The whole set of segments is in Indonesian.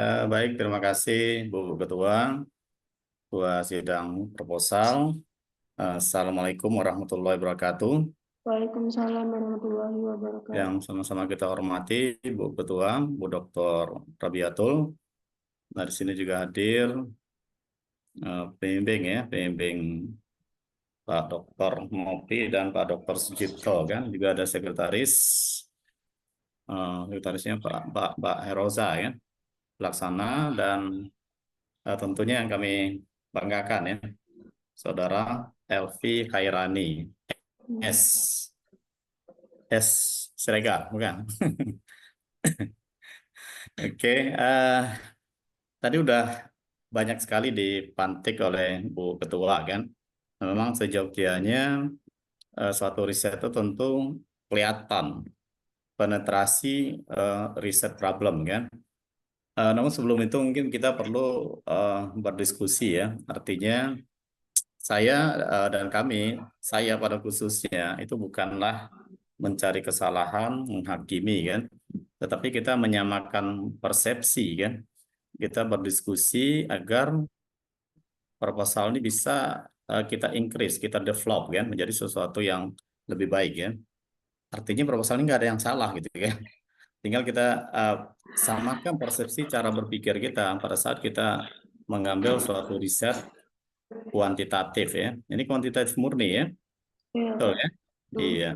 Baik, terima kasih Bu Ketua, Ketua Sidang Proposal. Assalamualaikum warahmatullahi wabarakatuh. Waalaikumsalam warahmatullahi wabarakatuh. Yang sama-sama kita hormati Bu Ketua, Bu Dr. Rabiatul. Nah, di sini juga hadir pembimbing ya, pembimbing Pak Dr. Mopi dan Pak Dr. Sujipto kan. Juga ada sekretarisnya Pak Heroza ya, pelaksana dan tentunya yang kami banggakan ya, Saudara Elvi Khairani S. S. Siregar, bukan? Oke, tadi udah banyak sekali dipantik oleh Bu Ketua kan. Memang sejauh-jauhnya suatu riset itu tentu kelihatan penetrasi riset problem kan. Namun sebelum itu mungkin kita perlu berdiskusi ya. Artinya saya dan kami, saya pada khususnya itu bukanlah mencari kesalahan, menghakimi kan, tetapi kita menyamakan persepsi kan. Kita berdiskusi agar proposal ini bisa kita increase, kita develop kan menjadi sesuatu yang lebih baik ya. Artinya proposal ini nggak ada yang salah gitu kan. Tinggal kita samakan persepsi cara berpikir kita pada saat kita mengambil suatu riset kuantitatif ya. Ini kuantitatif murni ya. Iya, Betul Pak. ya? Betul. Iya.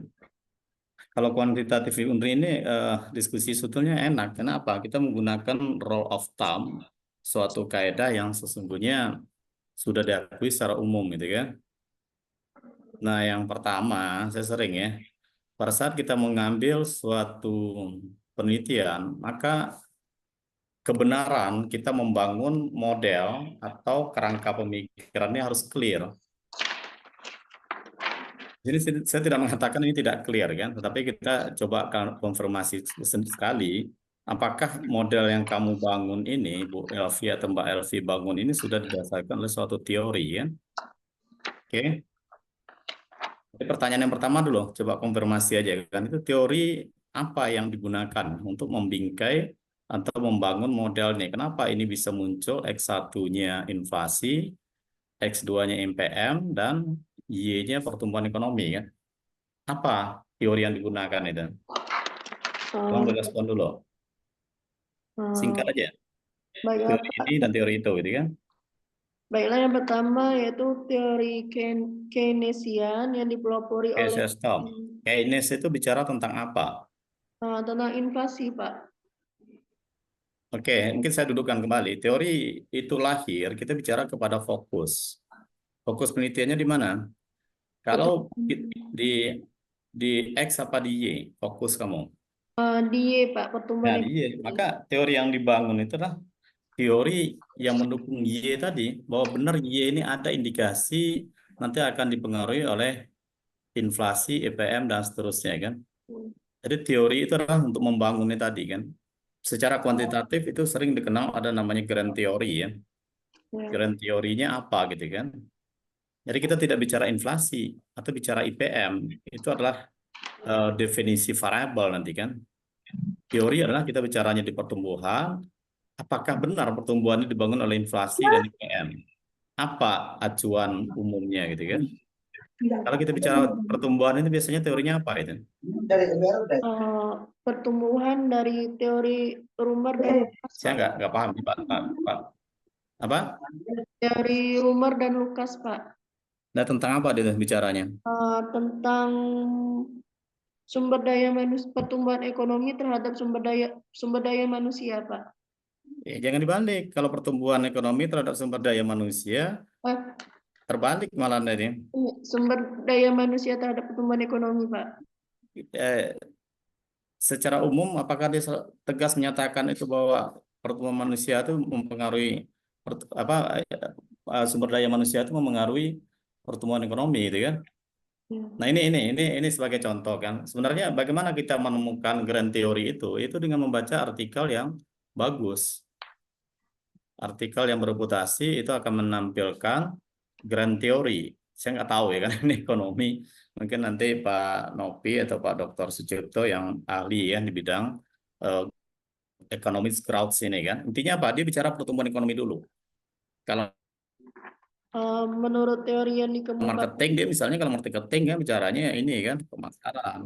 Kalau kuantitatif murni ini diskusi sebetulnya enak. Kenapa? Kita menggunakan rule of thumb, suatu kaidah yang sesungguhnya sudah diakui secara umum gitu kan. Nah, yang pertama, saya sering ya, pada saat kita mengambil suatu penelitian, maka kebenaran kita membangun model atau kerangka pemikirannya harus clear. Jadi saya tidak mengatakan ini tidak clear kan, tetapi kita coba konfirmasi sekali, apakah model yang kamu bangun ini, Bu Elvi atau Mbak Elvi bangun ini sudah didasarkan oleh suatu teori ya. Oke. Jadi pertanyaan yang pertama dulu, coba konfirmasi aja kan, itu teori apa yang digunakan untuk membingkai atau membangun model ini? Kenapa ini bisa muncul X1-nya inflasi, X2-nya MPM, dan Y-nya pertumbuhan ekonomi kan? Apa teori yang digunakan itu? Tolong Eh, direspon dulu. Singkat eh, aja. baiklah, Teori ini Pak. dan teori itu, gitu kan? Baiklah, yang pertama yaitu teori Keynesian yang dipelopori Oke, oleh saya stop. Keynes itu bicara tentang apa? tentang inflasi, Pak. Oke, mungkin saya dudukkan kembali. Teori itu lahir, kita bicara kepada fokus. Fokus penelitiannya di mana? Kalau Betul. di di X apa di Y? Fokus kamu. Di Y, Pak, pertumbuhan Nah, di Y. ekonomi. Maka teori yang dibangun itu adalah teori yang mendukung Y tadi, bahwa benar Y ini ada indikasi nanti akan dipengaruhi oleh inflasi, EPM, dan seterusnya kan. Jadi teori itu adalah untuk membangunnya tadi kan. Secara kuantitatif itu sering dikenal ada namanya grand theory ya. Ya, Grand teorinya apa gitu kan. Jadi kita tidak bicara inflasi atau bicara IPM, itu adalah definisi variabel nanti kan. Teori adalah kita bicaranya di pertumbuhan, apakah benar pertumbuhan ini dibangun oleh inflasi dan IPM? Apa acuan umumnya gitu kan? Kalau kita bicara pertumbuhan itu biasanya teorinya apa itu? eh, pertumbuhan dari teori Rumor dan Lukas, Saya Pak. nggak paham Pak. Apa? Teori Rumor dan Lukas, Pak. Nah, tentang apa dia bicaranya? Tentang sumber daya manusia, pertumbuhan ekonomi terhadap sumber daya manusia, Pak. Jangan dibalik. Kalau pertumbuhan ekonomi terhadap sumber daya manusia, Eh, terbalik malah ini. Sumber daya manusia terhadap pertumbuhan ekonomi, Pak. Eh, Secara umum, apakah dia tegas menyatakan itu bahwa pertumbuhan manusia itu mempengaruhi apa sumber daya manusia itu mempengaruhi pertumbuhan ekonomi, gitu kan? Ya. Nah ini sebagai contoh kan. Sebenarnya bagaimana kita menemukan grand theory itu dengan membaca artikel yang bagus. Artikel yang bereputasi itu akan menampilkan grand theory. Saya nggak tahu ya kan ini ekonomi. Mungkin nanti Pak Nopi atau Pak Dr. Sucipto yang ahli ya di bidang eh, economic growth ini kan. Intinya apa? Dia bicara pertumbuhan ekonomi dulu. Kalau Menurut teori yang dikemukakan. marketing, dia misalnya kalau marketing kan bicaranya ini kan pemasaran.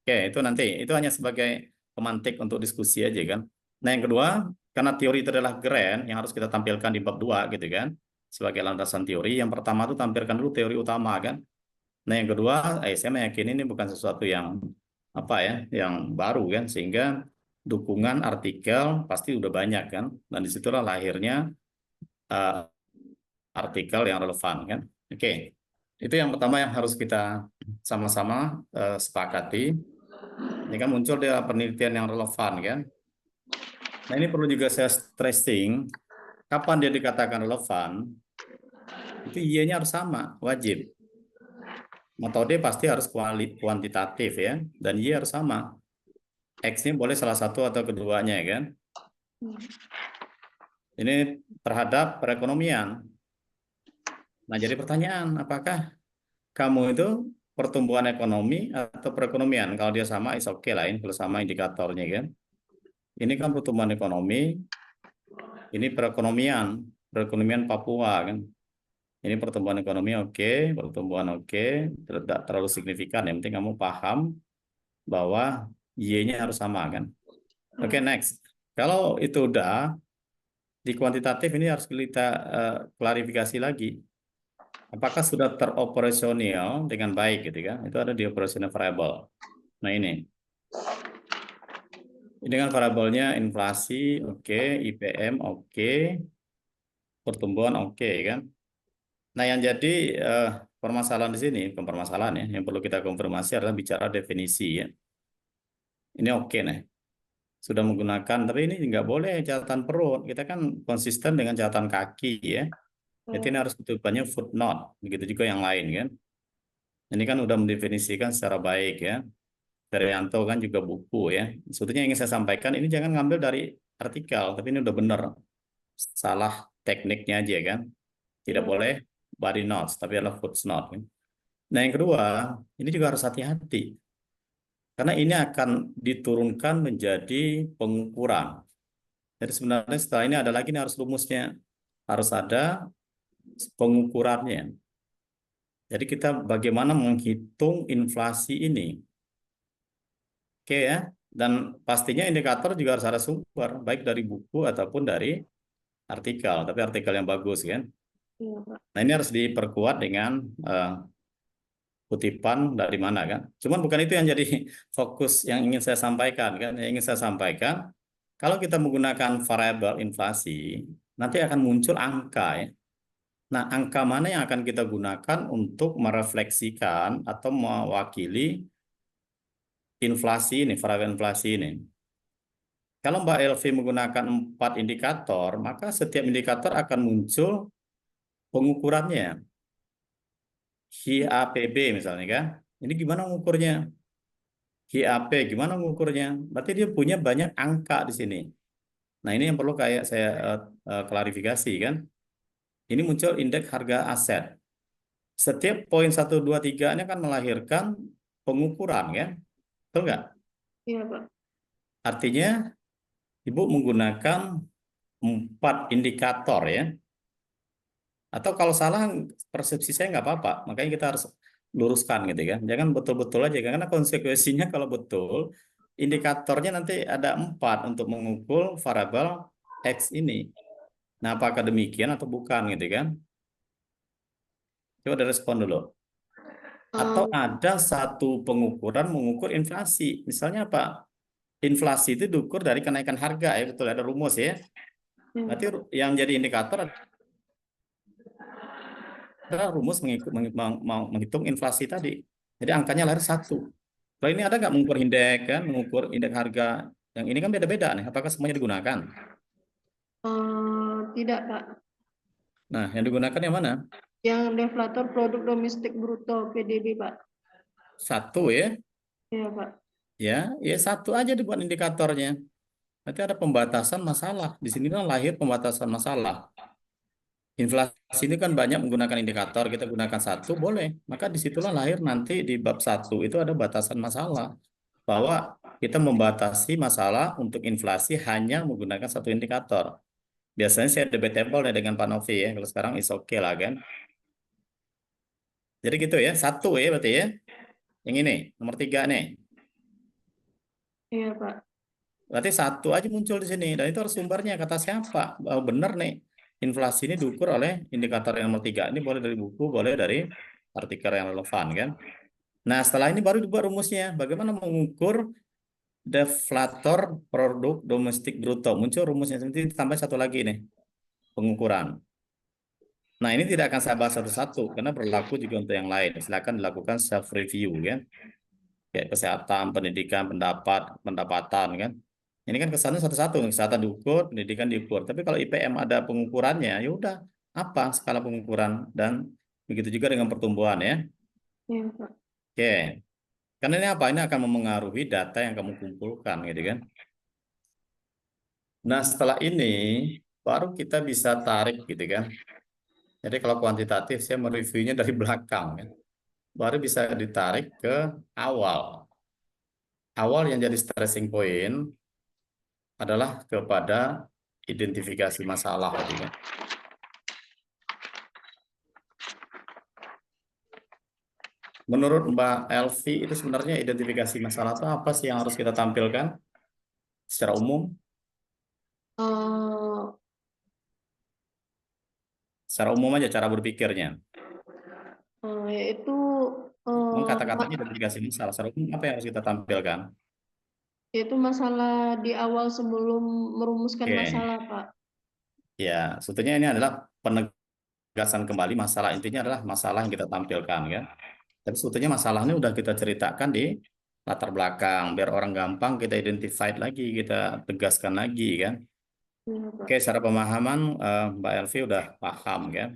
Oke, itu nanti itu hanya sebagai pemantik untuk diskusi aja kan. Nah, yang kedua, karena teori itu adalah grand yang harus kita tampilkan di bab 2 gitu kan. Sebagai landasan teori, yang pertama tuh tampilkan dulu teori utama kan. Nah, yang kedua, saya meyakini ini bukan sesuatu yang apa ya, yang baru kan, sehingga dukungan artikel pasti udah banyak kan, dan disitulah lahirnya eh, artikel yang relevan kan. Oke, itu yang pertama yang harus kita sama-sama sepakati. Ini kan muncul dia penelitian yang relevan kan. Nah, ini perlu juga saya stressing, kapan dia dikatakan relevan, itu Y-nya harus sama, wajib. Metode pasti harus kuantitatif ya, dan Y harus sama. X-nya boleh salah satu atau keduanya kan. Ini terhadap perekonomian. Nah, jadi pertanyaan, apakah kamu itu pertumbuhan ekonomi atau perekonomian? Kalau dia sama, is oke lah ini, kalau sama indikatornya kan. Ini kan pertumbuhan ekonomi, ini perekonomian, perekonomian Papua kan. Ini pertumbuhan ekonomi oke, pertumbuhan oke, tidak terlalu signifikan. Yang penting kamu paham bahwa Y-nya harus sama kan. Oke, next. Kalau itu udah, di kuantitatif ini harus kita klarifikasi lagi. Apakah sudah teroperasional dengan baik gitu kan? Itu ada di operational variable. Nah ini kan variabelnya inflasi oke, IPM oke, pertumbuhan oke kan? Nah yang jadi eh, permasalahan di sini, bukan permasalahan ya, yang perlu kita konfirmasi adalah bicara definisi ya. Ini oke nih, sudah menggunakan, tapi ini nggak boleh catatan perut. Kita kan konsisten dengan catatan kaki ya. Jadi ini harus bentukannya footnote, begitu juga yang lain kan. Ini kan udah mendefinisikan secara baik ya. Daryanto kan juga buku ya. Sebetulnya yang ingin saya sampaikan ini jangan ngambil dari artikel, tapi ini udah benar. Salah tekniknya aja kan. Tidak Ya, boleh body notes, tapi adalah footnote kan. Nah yang kedua, ini juga harus hati-hati. Karena ini akan diturunkan menjadi pengukuran. Jadi sebenarnya setelah ini ada lagi nih harus rumusnya. Harus ada pengukurannya. Jadi kita bagaimana menghitung inflasi ini. Oke ya. Dan pastinya indikator juga harus ada sumber, baik dari buku ataupun dari artikel. Tapi artikel yang bagus kan. iya, Pak. Nah ini harus diperkuat dengan eh, kutipan dari mana kan. Cuman bukan itu yang jadi fokus yang ingin saya sampaikan kan. Yang ingin saya sampaikan, kalau kita menggunakan variabel inflasi, nanti akan muncul angka ya. Nah, angka mana yang akan kita gunakan untuk merefleksikan atau mewakili inflasi ini, variabel inflasi ini? Kalau Mbak Elvi menggunakan 4 indikator, maka setiap indikator akan muncul pengukurannya. HAPB misalnya kan. Ini gimana mengukurnya? HAP gimana mengukurnya? Berarti dia punya banyak angka di sini. Nah, ini yang perlu kayak saya klarifikasi kan. Ini muncul indeks harga aset. Setiap poin 1, 2, 3 ini akan melahirkan pengukuran kan. Betul nggak? Iya, Pak. Artinya Ibu menggunakan 4 indikator ya. Atau kalau salah persepsi saya nggak apa-apa. Makanya kita harus luruskan gitu kan. Jangan betul-betul aja karena konsekuensinya kalau betul indikatornya nanti ada 4 untuk mengukur variabel X ini. Nah, apakah demikian atau bukan gitu kan? Coba ada respon dulu. Atau Eh, ada satu pengukuran mengukur inflasi. Misalnya apa? Inflasi itu diukur dari kenaikan harga ya, betul ada rumus ya. iya, Berarti Pak. yang jadi indikator adalah rumus menghitung inflasi tadi. Jadi angkanya lahir 1. Kalau ini ada nggak mengukur indeks kan, mengukur indeks harga. Yang ini kan beda-beda nih. Apakah semuanya digunakan? Tidak, Pak. Nah, yang digunakan yang mana? Yang deflator produk domestik bruto PDB, Pak. Satu ya. Iya, Pak. Ya, ya satu aja dibuat indikatornya. Nanti ada pembatasan masalah. Di sini kan lahir pembatasan masalah. Inflasi ini kan banyak menggunakan indikator, kita gunakan satu, boleh. Maka disitulah lahir nanti di bab 1 itu ada batasan masalah. Bahwa kita membatasi masalah untuk inflasi hanya menggunakan satu indikator. Biasanya saya debatable ya dengan Pak Novi ya. Kalau sekarang is okay lah kan. Jadi gitu ya, satu ya berarti ya. Yang ini, nomor tiga nih. Iya, Pak. Berarti satu aja muncul di sini. Dan itu harus sumbernya, kata siapa? Oh, benar nih, inflasi ini diukur oleh indikator yang nomor tiga. Ini boleh dari buku, boleh dari artikel yang relevan kan. Nah setelah ini baru dibuat rumusnya. Bagaimana mengukur deflator produk domestik bruto. Muncul rumusnya. Nanti tambah satu lagi nih, pengukuran. Nah, ini tidak akan saya bahas satu-satu karena berlaku juga untuk yang lain. Silakan dilakukan self review ya. Kayak kesehatan, pendidikan, pendapatan kan. Ini kan kesannya satu-satu, kesehatan diukur, pendidikan diukur. Tapi kalau IPM ada pengukurannya, ya udah apa skala pengukuran dan begitu juga dengan pertumbuhan ya. Iya, Pak. Oke. Karena ini apa? Ini akan memengaruhi data yang kamu kumpulkan gitu kan. Nah, setelah ini baru kita bisa tarik gitu kan. Jadi kalau kuantitatif saya mereviewnya dari belakang kan. Baru bisa ditarik ke awal. Awal yang jadi stressing point adalah kepada identifikasi masalah gitu kan. Menurut Mbak Elvi itu sebenarnya identifikasi masalah itu apa sih yang harus kita tampilkan secara umum? Eh, Secara umum aja cara berpikirnya. Yaitu Memang ma- kata-katanya identifikasi masalah. Secara umum apa yang harus kita tampilkan? yaitu masalah di awal sebelum merumuskan Oke, masalah, Pak. ya sebetulnya ini adalah penegasan kembali masalah. Intinya adalah masalah yang kita tampilkan kan. Tapi sebetulnya masalahnya udah kita ceritakan di latar belakang, biar orang gampang kita identified lagi, kita tegaskan lagi kan. Iya, Pak. Oke, secara pemahaman Mbak Elvi udah paham kan.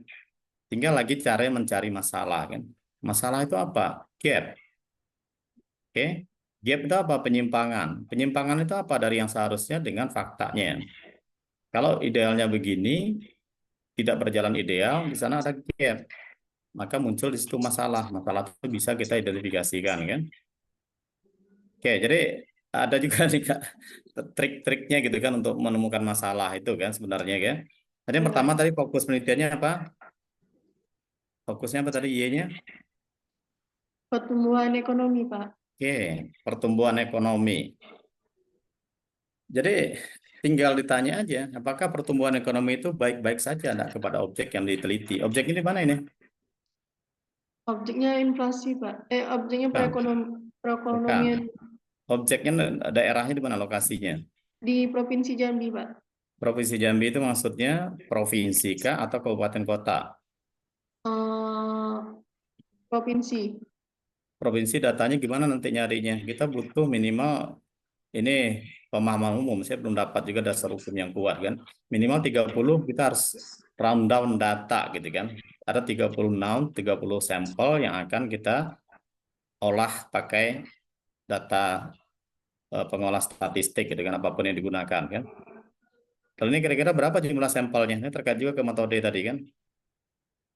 Tinggal lagi cara mencari masalah kan. Masalah itu apa? Gap. Oke. Gap itu apa? Penyimpangan. Penyimpangan itu apa dari yang seharusnya dengan faktanya. Kalau idealnya begini, tidak berjalan ideal, di sana ada gap. Maka muncul di situ masalah. Masalah itu bisa kita identifikasikan kan. Oke, jadi ada juga nih Kak, trik-triknya gitu kan untuk menemukan masalah itu kan sebenarnya kan. Tadi yang pertama Iya. tadi fokus penelitiannya apa? Fokusnya apa tadi Y-nya? Pertumbuhan ekonomi, Pak. Oke, pertumbuhan ekonomi. Jadi tinggal ditanya aja, apakah pertumbuhan ekonomi itu baik-baik saja enggak kepada objek yang diteliti? Objek ini mana ini? Objeknya inflasi, Pak. Objeknya Bukan, bukan. perekonomian Objeknya daerahnya di mana lokasinya? di Provinsi Jambi, Pak. Provinsi Jambi itu maksudnya provinsi kah atau kabupaten kota? Eh, Provinsi. Provinsi datanya gimana nanti nyarinya? Kita butuh minimal ini pemahaman umum. Saya belum dapat juga dasar hukum yang kuat kan. Minimal 30 kita harus round down data gitu kan. Ada 30 noun, 30 sampel yang akan kita olah pakai data pengolah statistik gitu kan apapun yang digunakan kan. Kalau ini kira-kira berapa jumlah sampelnya? Ini terkait juga ke metode tadi kan.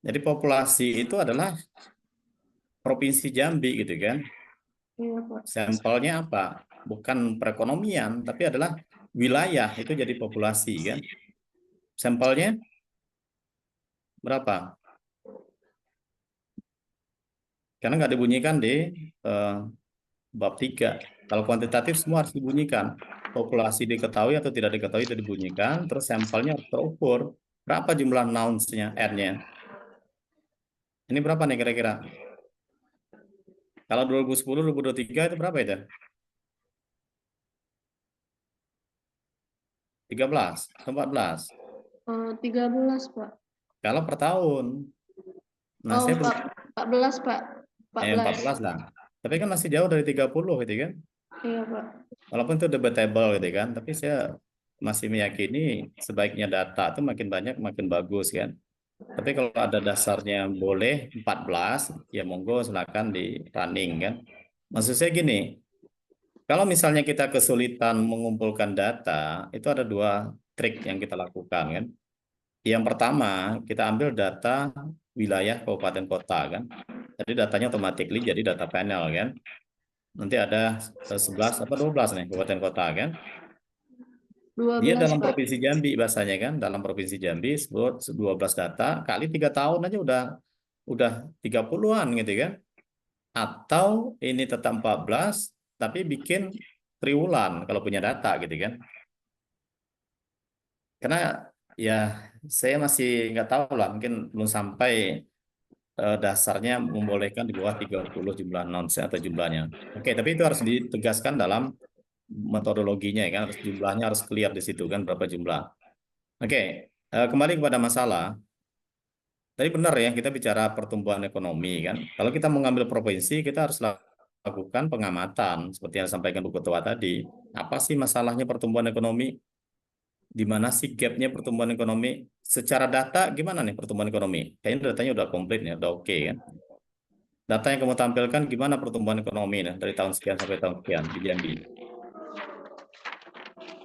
Jadi populasi itu adalah Provinsi Jambi gitu kan. Iya, Pak. Sampelnya apa? Bukan perekonomian, tapi adalah wilayah itu jadi populasi kan. Sampelnya berapa? Karena nggak dibunyikan di eh, bab 3. Kalau kuantitatif semua harus dibunyikan. Populasi diketahui atau tidak diketahui itu dibunyikan, terus sampelnya harus terukur. Berapa jumlah nouns-nya, R-nya? Ini berapa nih kira-kira? Kalau 2010, 2023 itu berapa itu? 13 atau 14? 13, Pak. Kalau per tahun. Nah, Oh, saya belum 14, Pak. 14. 14 lah. Tapi kan masih jauh dari 30 gitu kan. Iya, Pak. Walaupun itu debatable gitu kan, tapi saya masih meyakini sebaiknya data itu makin banyak makin bagus kan. Tapi kalau ada dasarnya boleh 14, ya monggo silakan di running kan. Maksud saya gini, kalau misalnya kita kesulitan mengumpulkan data, itu ada dua trik yang kita lakukan kan. Yang pertama, kita ambil data wilayah kabupaten kota kan. Jadi datanya otomatis jadi data panel kan. Nanti ada 11 apa 12 nih kabupaten kota kan. Dia 12, dalam Pak. provinsi Jambi bahasanya kan, dalam provinsi Jambi sebut 12 data kali 3 tahun aja udah 30-an gitu kan. Atau ini tetap 14 tapi bikin triwulan kalau punya data gitu kan. Karena ya saya masih nggak tahu lah, mungkin belum sampai dasarnya membolehkan di bawah 30 jumlah nons atau jumlahnya. Oke, tapi itu harus ditegaskan dalam metodologinya ya kan, harus jumlahnya harus clear di situ kan berapa jumlah. Oke, kembali kepada masalah. Tadi benar ya, kita bicara pertumbuhan ekonomi kan. Kalau kita mengambil provinsi, kita harus lakukan pengamatan seperti yang disampaikan Bu Ketua tadi. Apa sih masalahnya pertumbuhan ekonomi? Di mana sih gapnya pertumbuhan ekonomi? Secara data gimana nih pertumbuhan ekonomi? Kayaknya datanya udah komplit ya, udah oke kan? Data yang kamu tampilkan gimana pertumbuhan ekonomi nih, dari tahun sekian sampai tahun sekian di Jambi?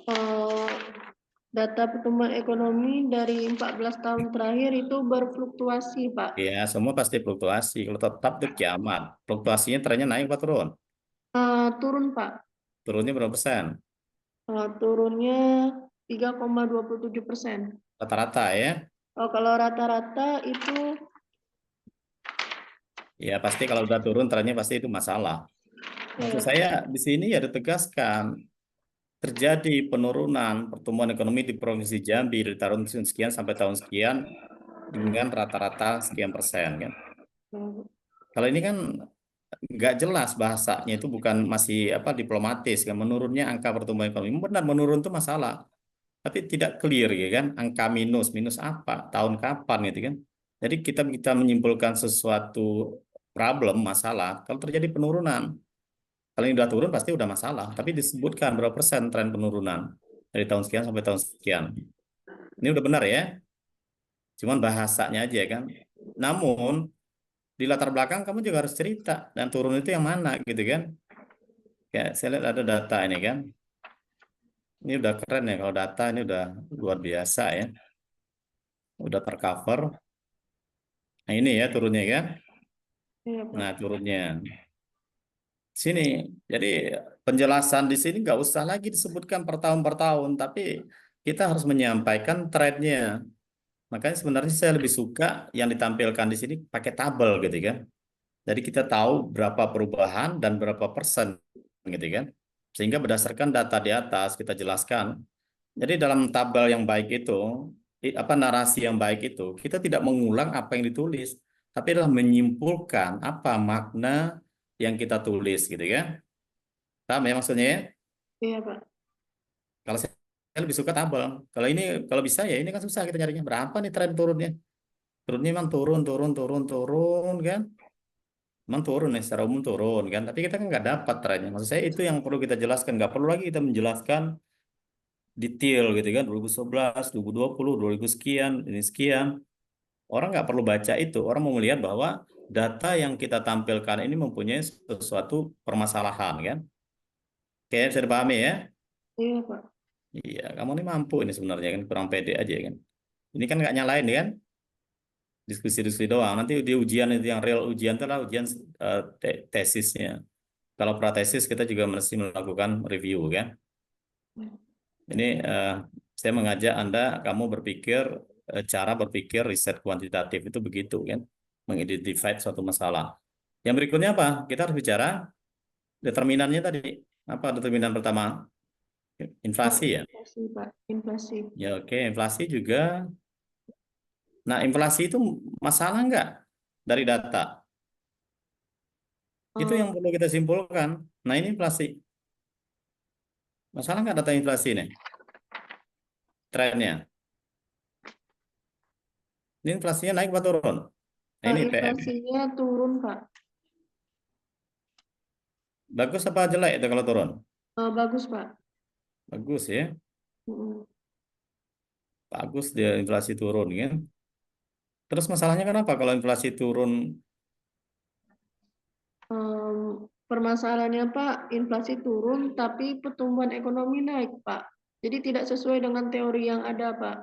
Eh, Data pertumbuhan ekonomi dari 14 tahun terakhir itu berfluktuasi, Pak. Ya, semua pasti fluktuasi. Kalau tetap itu kiamat. Fluktuasinya trennya naik apa turun? Turun, Pak. Turunnya berapa persen? Turunnya 3,27%. Rata-rata ya. Kalau rata-rata itu Ya, pasti kalau udah turun trennya pasti itu masalah. Maksud saya eh, di sini ya ditegaskan terjadi penurunan pertumbuhan ekonomi di Provinsi Jambi dari tahun sekian sampai tahun sekian dengan rata-rata sekian persen kan. Kalau ini kan nggak jelas bahasanya itu bukan masih apa diplomatis kan menurunnya angka pertumbuhan ekonomi benar menurun itu masalah tapi tidak clear ya kan angka minus minus apa tahun kapan gitu kan jadi kita menyimpulkan sesuatu problem masalah kalau terjadi penurunan kalau ini udah turun pasti udah masalah tapi disebutkan berapa persen tren penurunan dari tahun sekian sampai tahun sekian ini udah benar ya cuman bahasanya aja kan namun di latar belakang kamu juga harus cerita dan turun itu yang mana gitu kan kayak saya lihat ada data ini kan. Ini udah keren ya kalau data ini udah luar biasa ya. Udah tercover. Nah ini ya turunnya kan. iya, Nah Pak. turunnya. Sini. Jadi penjelasan di sini nggak usah lagi disebutkan per tahun. Tapi kita harus menyampaikan trendnya. Makanya sebenarnya saya lebih suka yang ditampilkan di sini pakai tabel gitu kan. Jadi kita tahu berapa perubahan dan berapa persen gitu kan. Sehingga berdasarkan data di atas kita jelaskan. Jadi dalam tabel yang baik itu, apa narasi yang baik itu, kita tidak mengulang apa yang ditulis, tapi adalah menyimpulkan apa makna yang kita tulis gitu ya. Paham ya maksudnya ya? Iya, Pak. Kalau saya lebih suka tabel. Kalau ini kalau bisa ya ini kan susah kita nyarinya. Berapa nih tren turunnya? Turunnya memang turun, turun, turun, turun kan? Memang turun nih secara umum turun kan? Tapi kita kan nggak dapat trennya. Maksud saya itu yang perlu kita jelaskan. Nggak perlu lagi kita menjelaskan detail gitu kan 2011, 2020, 2000 sekian, ini sekian. Orang nggak perlu baca itu. Orang mau melihat bahwa data yang kita tampilkan ini mempunyai sesuatu permasalahan kan. Kayak bisa dipahami ya. Iya, Pak. Iya, kamu ini mampu ini sebenarnya kan kurang pede aja kan. Ini kan nggak nyalain kan, diskusi-diskusi doang. Nanti di ujian itu yang real ujian itu adalah ujian tesisnya. Kalau pratesis kita juga mesti melakukan review kan. Ini saya mengajak Anda, kamu berpikir cara berpikir riset kuantitatif itu begitu kan, mengidentify suatu masalah. Yang berikutnya apa? Kita harus bicara determinannya tadi. Apa determinan pertama? Inflasi ya. Inflasi, Pak. Inflasi. Ya oke, inflasi juga. Nah, inflasi itu masalah nggak dari data? Itu Eh, yang perlu kita simpulkan. Nah, ini inflasi. Masalah nggak data inflasi nih? Trennya. Ini inflasinya naik atau turun? Nah, ini PM. Inflasinya turun, Pak. Bagus apa jelek itu kalau turun? Bagus, Pak. Bagus ya. Mm. Bagus dia inflasi turun kan. Terus masalahnya kenapa kalau inflasi turun? Permasalahannya, Pak, inflasi turun, tapi pertumbuhan ekonomi naik, Pak. Jadi tidak sesuai dengan teori yang ada, Pak.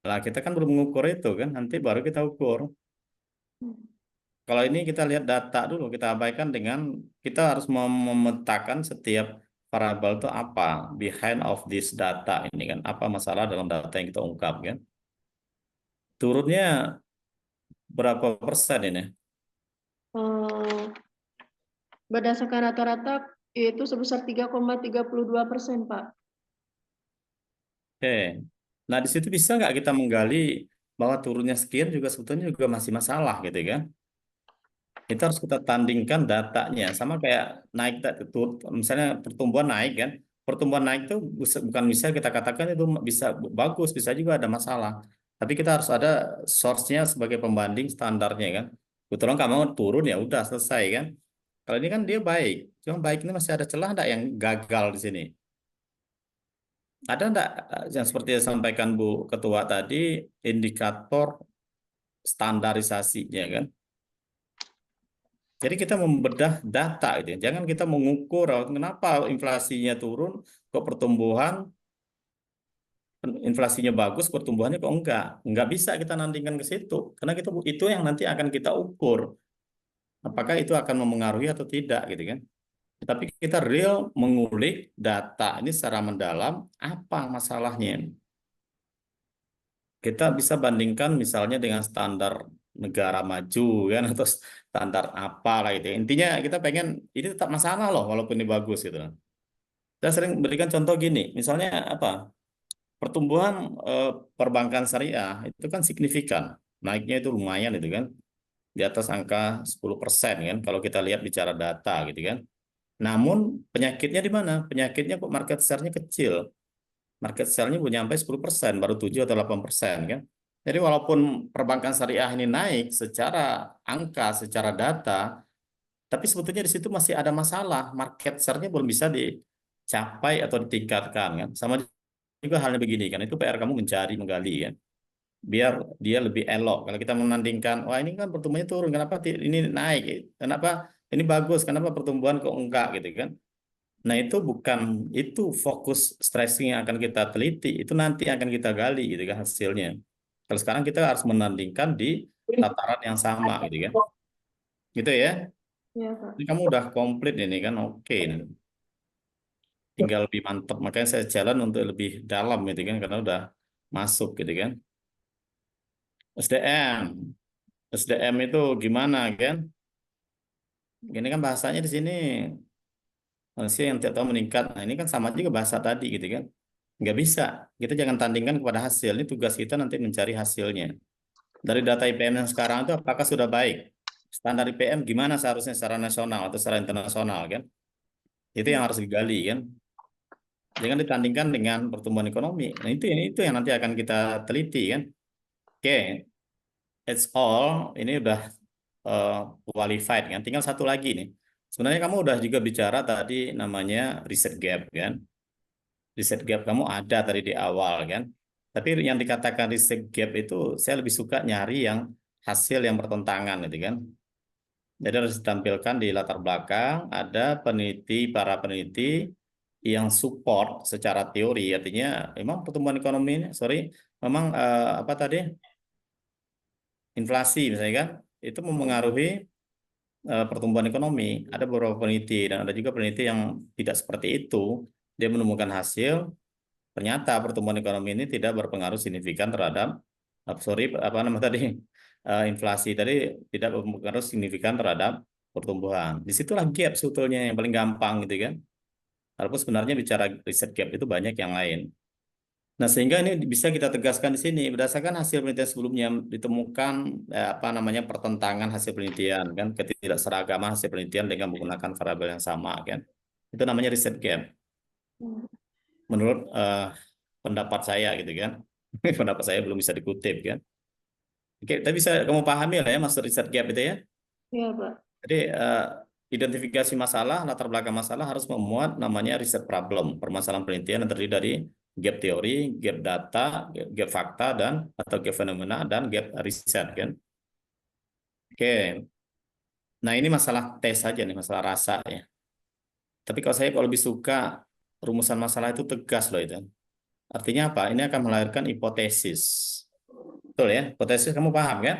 Lah kita kan belum mengukur itu kan. Nanti baru kita ukur. Kalau ini kita lihat data dulu, kita abaikan dengan kita harus memetakan setiap variabel itu apa behind of this data ini kan, apa masalah dalam data yang kita ungkap kan. Turunnya berapa persen ini? Eh, Berdasarkan rata-rata itu sebesar 3,32%, Pak. Oke. Nah, di situ bisa nggak kita menggali bahwa turunnya sekian juga sebetulnya juga masih masalah gitu kan. Itu harus kita tandingkan datanya sama kayak naik misalnya pertumbuhan naik kan. Pertumbuhan naik itu bukan bisa kita katakan itu bisa bagus, bisa juga ada masalah. Tapi kita harus ada source-nya sebagai pembanding standarnya kan. Kebetulan kamu turun ya udah selesai kan. Kalau ini kan dia baik. Cuma baik ini masih ada celah enggak yang gagal di sini? Ada enggak yang seperti yang disampaikan Bu Ketua tadi indikator standarisasinya kan? Jadi kita membedah data gitu ya. Jangan kita mengukur "Oh, kenapa inflasinya turun, kok pertumbuhan inflasinya bagus, pertumbuhannya kok enggak. Enggak bisa kita nantikan ke situ. Karena itu yang nanti akan kita ukur. Apakah itu akan memengaruhi atau tidak gitu kan. Tapi kita real mengulik data ini secara mendalam apa masalahnya. Kita bisa bandingkan misalnya dengan standar negara maju kan atau standar apa lah gitu. Intinya kita pengen ini tetap masalah loh walaupun ini bagus gitu. Saya sering berikan contoh gini, misalnya apa? Pertumbuhan eh, perbankan syariah itu kan signifikan. Naiknya itu lumayan itu kan. Di atas angka 10% kan kalau kita lihat bicara data gitu kan. Namun penyakitnya di mana? Penyakitnya kok market share-nya kecil. Market share-nya belum nyampe 10%, baru 7 atau 8% kan. Jadi walaupun perbankan syariah ini naik secara angka, secara data, tapi sebetulnya di situ masih ada masalah. Market share-nya belum bisa dicapai atau ditingkatkan kan. Sama juga halnya begini kan, itu PR kamu mencari, menggali kan. Biar dia lebih elok. Kalau kita menandingkan, wah ini kan pertumbuhannya turun, kenapa ini naik? Kenapa ini bagus? Kenapa pertumbuhan kok enggak gitu kan? Nah, itu bukan itu fokus stressing yang akan kita teliti, itu nanti akan kita gali gitu kan hasilnya. Kalau sekarang kita harus menandingkan di tataran yang sama gitu kan. Gitu ya. Ya, Pak. Ini kamu udah komplit ini kan, oke. Tinggal lebih mantap. Makanya saya jalan untuk lebih dalam gitu kan, karena udah masuk gitu kan. SDM. SDM itu gimana kan? Ini kan bahasanya di sini manusia yang tiap tahun meningkat. Nah, ini kan sama juga bahasa tadi gitu kan. Nggak bisa. Kita jangan tandingkan kepada hasil. Ini tugas kita nanti mencari hasilnya. Dari data IPM yang sekarang itu apakah sudah baik? Standar IPM gimana seharusnya secara nasional atau secara internasional kan? Itu yang harus digali kan. Jangan ditandingkan dengan pertumbuhan ekonomi. Nah, itu yang nanti akan kita teliti kan. Oke, it's all. Ini udah eh, qualified kan. Tinggal satu lagi nih. Sebenarnya kamu udah juga bicara tadi namanya riset gap kan. Riset gap kamu ada tadi di awal kan. Tapi yang dikatakan riset gap itu saya lebih suka nyari yang hasil yang bertentangan gitu kan. Jadi harus ditampilkan di latar belakang ada para peneliti yang support secara teori. Artinya memang pertumbuhan ekonomi ini, sorry, memang apa tadi inflasi misalnya kan itu memengaruhi pertumbuhan ekonomi. Ada beberapa peneliti dan ada juga peneliti yang tidak seperti itu. Dia menemukan hasil ternyata pertumbuhan ekonomi ini tidak berpengaruh signifikan terhadap, sorry, apa nama tadi, inflasi tadi tidak berpengaruh signifikan terhadap pertumbuhan. Disitulah gap sebetulnya yang paling gampang gitu kan. Walaupun sebenarnya bicara riset gap itu banyak yang lain. Nah, sehingga ini bisa kita tegaskan di sini berdasarkan hasil penelitian sebelumnya ditemukan apa namanya pertentangan hasil penelitian kan, ketidakseragaman hasil penelitian dengan menggunakan variabel yang sama kan. Itu namanya riset gap menurut pendapat saya gitu kan. Pendapat saya belum bisa dikutip kan. Oke, tapi bisa kamu pahami lah ya maksud riset gap itu ya. Ya, Pak. Jadi identifikasi masalah, latar belakang masalah harus memuat namanya riset problem, permasalahan penelitian yang terdiri dari gap teori, gap data, gap fakta dan atau gap fenomena dan gap riset kan. Oke. Nah, ini masalah tes saja nih, masalah rasa ya. Tapi kalau saya kalau lebih suka rumusan masalah itu tegas loh itu. Artinya apa? Ini akan melahirkan hipotesis. Betul ya? Hipotesis kamu paham kan?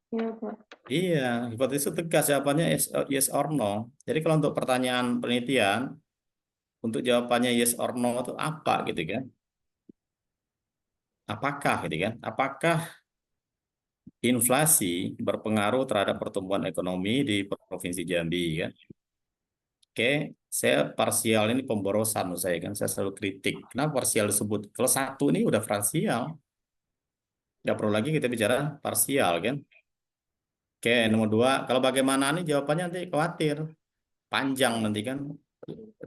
Ya, Pak. Iya, hipotesis itu tegas jawabannya yes or no. Jadi kalau untuk pertanyaan penelitian, untuk jawabannya yes or no itu apa gitu kan? Apakah gitu kan? Apakah inflasi berpengaruh terhadap pertumbuhan ekonomi di Provinsi Jambi kan? Oke, saya parsial ini pemborosan menurut saya kan. Saya selalu kritik. Kenapa parsial disebut? Kalau satu ini udah parsial, nggak perlu lagi kita bicara parsial kan? Oke, nomor dua, kalau bagaimana nih jawabannya nanti khawatir panjang nanti kan.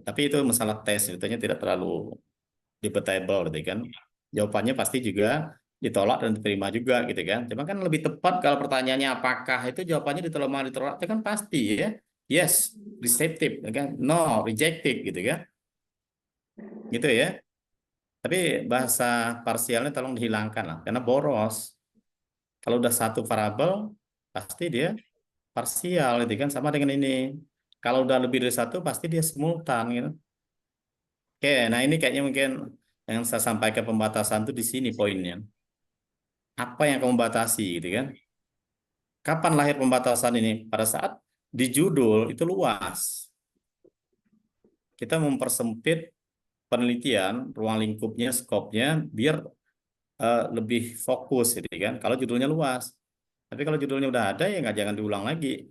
Tapi itu masalah tes, sebetulnya tidak terlalu debatable gitu kan. Jawabannya pasti juga ditolak dan diterima juga gitu kan. Cuma kan lebih tepat kalau pertanyaannya apakah itu jawabannya ditolak ditolak itu kan pasti ya. Yes, receptive ya kan. No, rejected gitu kan. Gitu ya. Tapi bahasa parsialnya tolong dihilangkan lah karena boros. Kalau udah satu variabel pasti dia parsial gitu kan sama dengan ini. Kalau udah lebih dari satu pasti dia simultan gitu. Oke, nah ini kayaknya mungkin yang saya sampaikan pembatasan tuh di sini poinnya. Apa yang kamu batasi gitu kan? Kapan lahir pembatasan ini? Pada saat di judul itu luas. Kita mempersempit penelitian, ruang lingkupnya, skopnya, biar lebih fokus gitu kan. Kalau judulnya luas. Tapi kalau judulnya udah ada ya nggak jangan diulang lagi.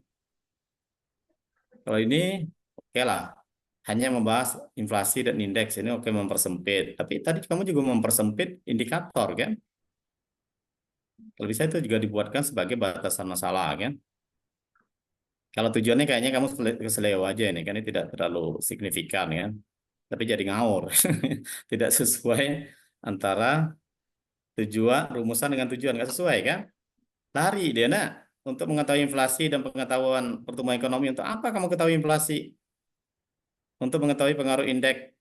Kalau ini oke lah. Hanya membahas inflasi dan indeks ini oke mempersempit. Tapi tadi kamu juga mempersempit indikator kan? Kalau bisa itu juga dibuatkan sebagai batasan masalah kan? Kalau tujuannya kayaknya kamu keseleo aja ini kan ini tidak terlalu signifikan ya. Tapi jadi ngawur. Tidak sesuai antara tujuan, rumusan dengan tujuan nggak sesuai kan? Lari dia nak untuk mengetahui inflasi dan pengetahuan pertumbuhan ekonomi untuk apa kamu ketahui inflasi? Untuk mengetahui pengaruh indeks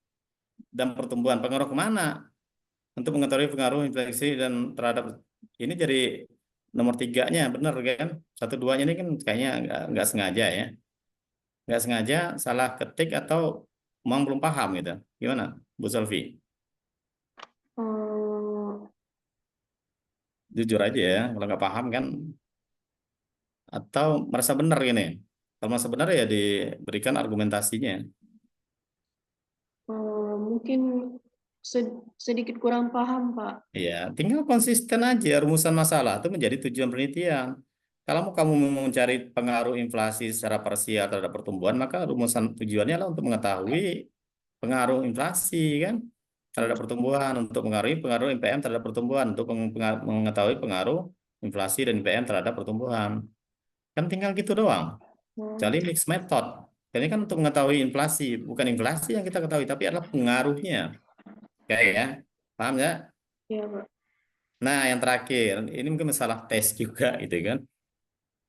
dan pertumbuhan, pengaruh kemana? Untuk mengetahui pengaruh inflasi dan terhadap ini jadi nomor tiganya benar kan? Satu duanya ini kan kayaknya nggak sengaja ya. Nggak sengaja salah ketik atau memang belum paham gitu. Gimana, Bu Selvi? Oh, Jujur aja ya, kalau nggak paham kan, atau merasa benar gini. Kalau merasa benar ya diberikan argumentasinya. mungkin sedikit kurang paham, Pak. Ya, tinggal konsisten aja rumusan masalah itu menjadi tujuan penelitian. Kalau kamu mau mencari pengaruh inflasi secara parsial terhadap pertumbuhan, maka rumusan tujuannya adalah untuk mengetahui pengaruh inflasi kan terhadap pertumbuhan, untuk mengaruhi pengaruh IPM terhadap pertumbuhan, untuk mengetahui pengaruh inflasi dan IPM terhadap pertumbuhan. Kan tinggal gitu doang. Oh, Jadi mixed method. Ini kan untuk mengetahui inflasi, bukan inflasi yang kita ketahui, tapi adalah pengaruhnya. Kayak ya, paham ya? ya, Pak. Nah, yang terakhir, ini mungkin masalah tes juga gitu kan.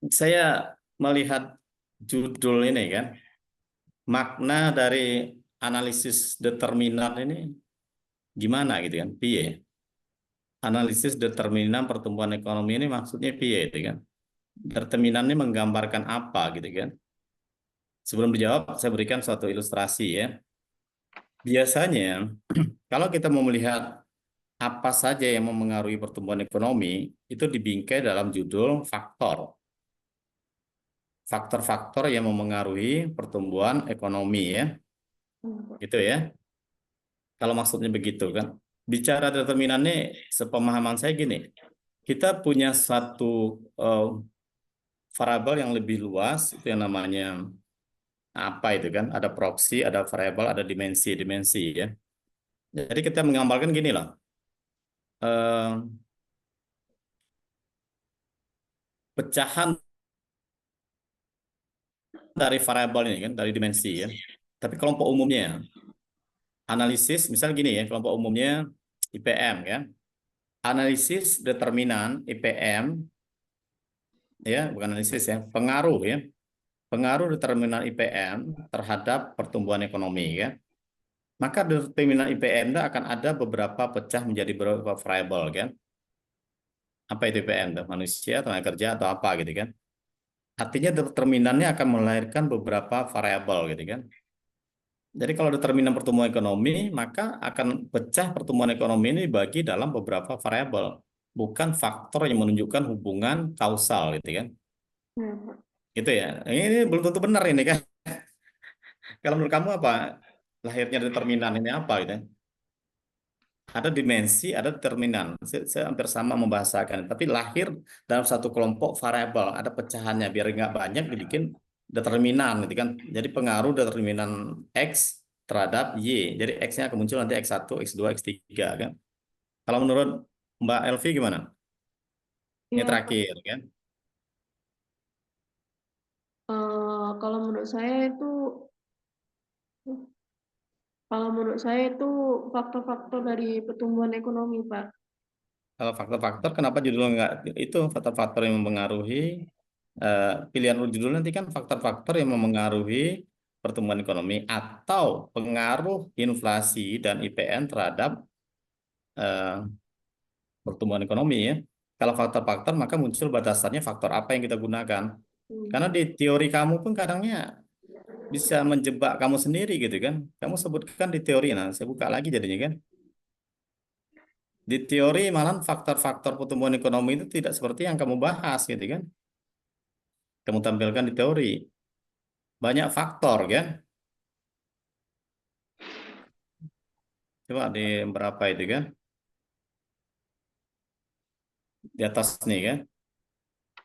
Saya melihat judul ini kan, makna dari analisis determinan ini gimana gitu kan, piye? Analisis determinan pertumbuhan ekonomi ini maksudnya piye gitu kan? Determinan ini menggambarkan apa gitu kan? Sebelum dijawab, saya berikan suatu ilustrasi ya. Biasanya, kalau kita mau melihat apa saja yang memengaruhi pertumbuhan ekonomi, itu dibingkai dalam judul faktor. Faktor-faktor yang memengaruhi pertumbuhan ekonomi ya. Gitu ya. Kalau maksudnya begitu kan. Bicara determinan ini, sepemahaman saya gini, kita punya satu eh, variabel yang lebih luas, itu yang namanya apa itu kan, ada proksi, ada variabel, ada dimensi ya. Jadi kita menggambarkan gini lah, eh, pecahan dari variabel ini kan, dari dimensi ya. Tapi kelompok umumnya, analisis, misal gini ya, kelompok umumnya IPM kan. Analisis determinan IPM ya, bukan analisis ya, pengaruh ya. Pengaruh determinan IPM terhadap pertumbuhan ekonomi ya. Maka determinan IPM itu akan ada beberapa pecah menjadi beberapa variabel kan. Apa itu IPM? Tuh? Manusia, tenaga kerja atau apa gitu kan. Artinya determinannya akan melahirkan beberapa variabel gitu kan. Jadi kalau determinan pertumbuhan ekonomi, maka akan pecah pertumbuhan ekonomi ini dibagi dalam beberapa variabel. bukan faktor yang menunjukkan hubungan kausal gitu kan. Ya, Pak. Gitu ya. Ini belum tentu benar ini kan. Kalau menurut kamu apa lahirnya determinan ini apa gitu? Ada dimensi, ada determinan. Saya hampir sama membahasakan, tapi lahir dalam satu kelompok variabel, ada pecahannya biar nggak banyak dibikin determinan gitu kan. Jadi pengaruh determinan X terhadap Y. Jadi X-nya akan muncul nanti X1, X2, X3 kan. Kalau menurut Mbak Elvi gimana? Ini Iya, Pak. terakhir kan. Kalau menurut saya itu, faktor-faktor dari pertumbuhan ekonomi, Pak. Kalau faktor-faktor, kenapa judulnya nggak itu faktor-faktor yang mempengaruhi pilihan judul nanti kan faktor-faktor yang memengaruhi pertumbuhan ekonomi atau pengaruh inflasi dan IPN terhadap eh, pertumbuhan ekonomi ya. Kalau faktor-faktor maka muncul batasannya faktor apa yang kita gunakan. Karena Hmm. di teori kamu pun kadangnya bisa menjebak kamu sendiri gitu kan. Kamu sebutkan di teori, nah saya buka lagi jadinya kan. Di teori malah faktor-faktor pertumbuhan ekonomi itu tidak seperti yang kamu bahas gitu kan. Kamu tampilkan di teori. Banyak faktor kan. Coba di berapa itu kan. Di atas nih kan.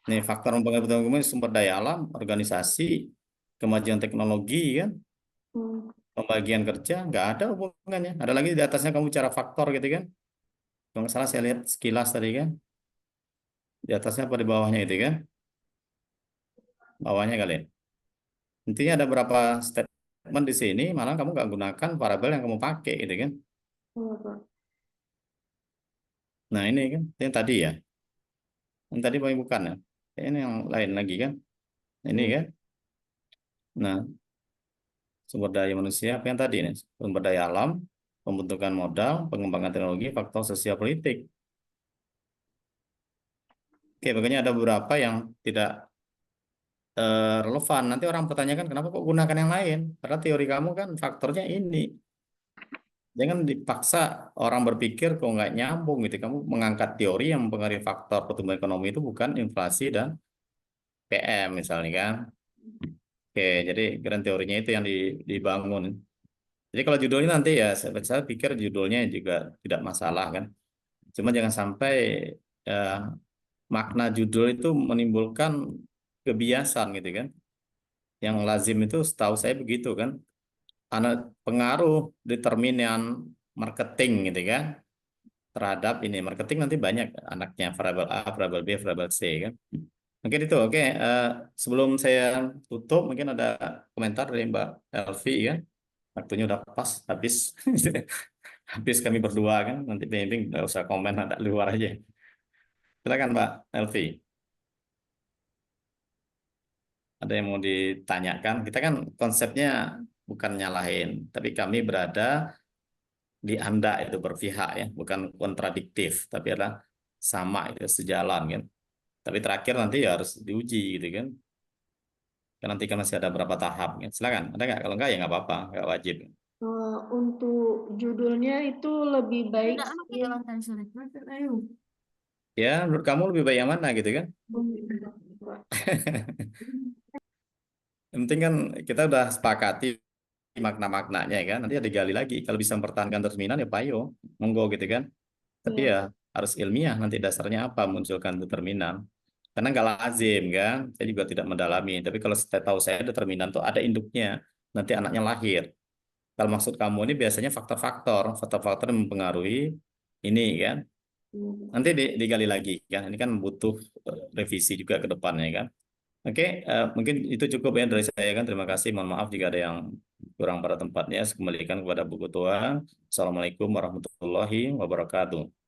Nih faktor mempengaruhi pertumbuhan ekonomi sumber daya alam, organisasi, kemajuan teknologi kan, Hmm. pembagian kerja, nggak ada hubungannya. Ada lagi di atasnya kamu bicara faktor gitu kan. Kalau nggak salah saya lihat sekilas tadi kan. Di atasnya apa di bawahnya itu kan. Bawahnya kali ya. Intinya ada beberapa statement di sini, malah kamu nggak gunakan variabel yang kamu pakai gitu kan. Iya, Pak. Nah ini kan, yang tadi ya. Yang tadi bukan ya. Ini yang lain lagi kan. Ini Hmm. kan. Nah, sumber daya manusia, apa yang tadi nih? Sumber daya alam, pembentukan modal, pengembangan teknologi, faktor sosial politik. Oke, makanya ada beberapa yang tidak relevan. Nanti orang pertanyakan kenapa kok gunakan yang lain? Karena teori kamu kan faktornya ini. Jangan dipaksa orang berpikir kok nggak nyambung gitu. Kamu mengangkat teori yang mempengaruhi faktor pertumbuhan ekonomi itu bukan inflasi dan PM misalnya kan. Oke, jadi keren teorinya itu yang dibangun. Jadi kalau judulnya nanti ya saya pikir judulnya juga tidak masalah kan. Cuma jangan sampai eh, makna judul itu menimbulkan kebiasaan gitu kan. Yang lazim itu setahu saya begitu kan. Karena pengaruh determinan marketing gitu kan terhadap ini. Marketing nanti banyak anaknya variabel A, variabel B, variabel C kan. Mungkin itu oke. Sebelum saya tutup mungkin ada komentar dari Mbak Elvi kan. Waktunya udah pas habis. Habis kami berdua kan. Nanti pembimbing nggak usah komen ada luar aja. Silakan Mbak Elvi. Ada yang mau ditanyakan? Kita kan konsepnya bukan nyalahin, tapi kami berada di Anda itu berpihak ya, bukan kontradiktif, tapi adalah sama itu sejalan kan. Tapi terakhir nanti ya harus diuji gitu kan. Kan nanti kan masih ada berapa tahap kan. Silakan, ada nggak? Kalau nggak ya nggak apa-apa, nggak wajib. Untuk judulnya itu lebih baik Tidak anak sih. jalan tensor. Ayo. Ya, menurut kamu lebih baik yang mana gitu kan? Pak. Yang penting kan kita udah sepakati makna-maknanya ya kan. Nanti ada digali lagi. Kalau bisa mempertahankan terminan ya payo, monggo gitu kan. Tapi Iya. ya harus ilmiah nanti dasarnya apa munculkan determinan. Karena nggak lazim kan, saya juga tidak mendalami. Tapi kalau saya tahu saya determinan tuh ada induknya, nanti anaknya lahir. Kalau maksud kamu ini biasanya faktor-faktor yang mempengaruhi ini kan. Iya. Nanti digali lagi kan. Ini kan butuh revisi juga ke depannya kan. Oke, mungkin itu cukup ya dari saya kan. Terima kasih. Mohon maaf jika ada yang kurang pada tempatnya. Saya kembalikan kepada buku tua. Assalamualaikum warahmatullahi wabarakatuh.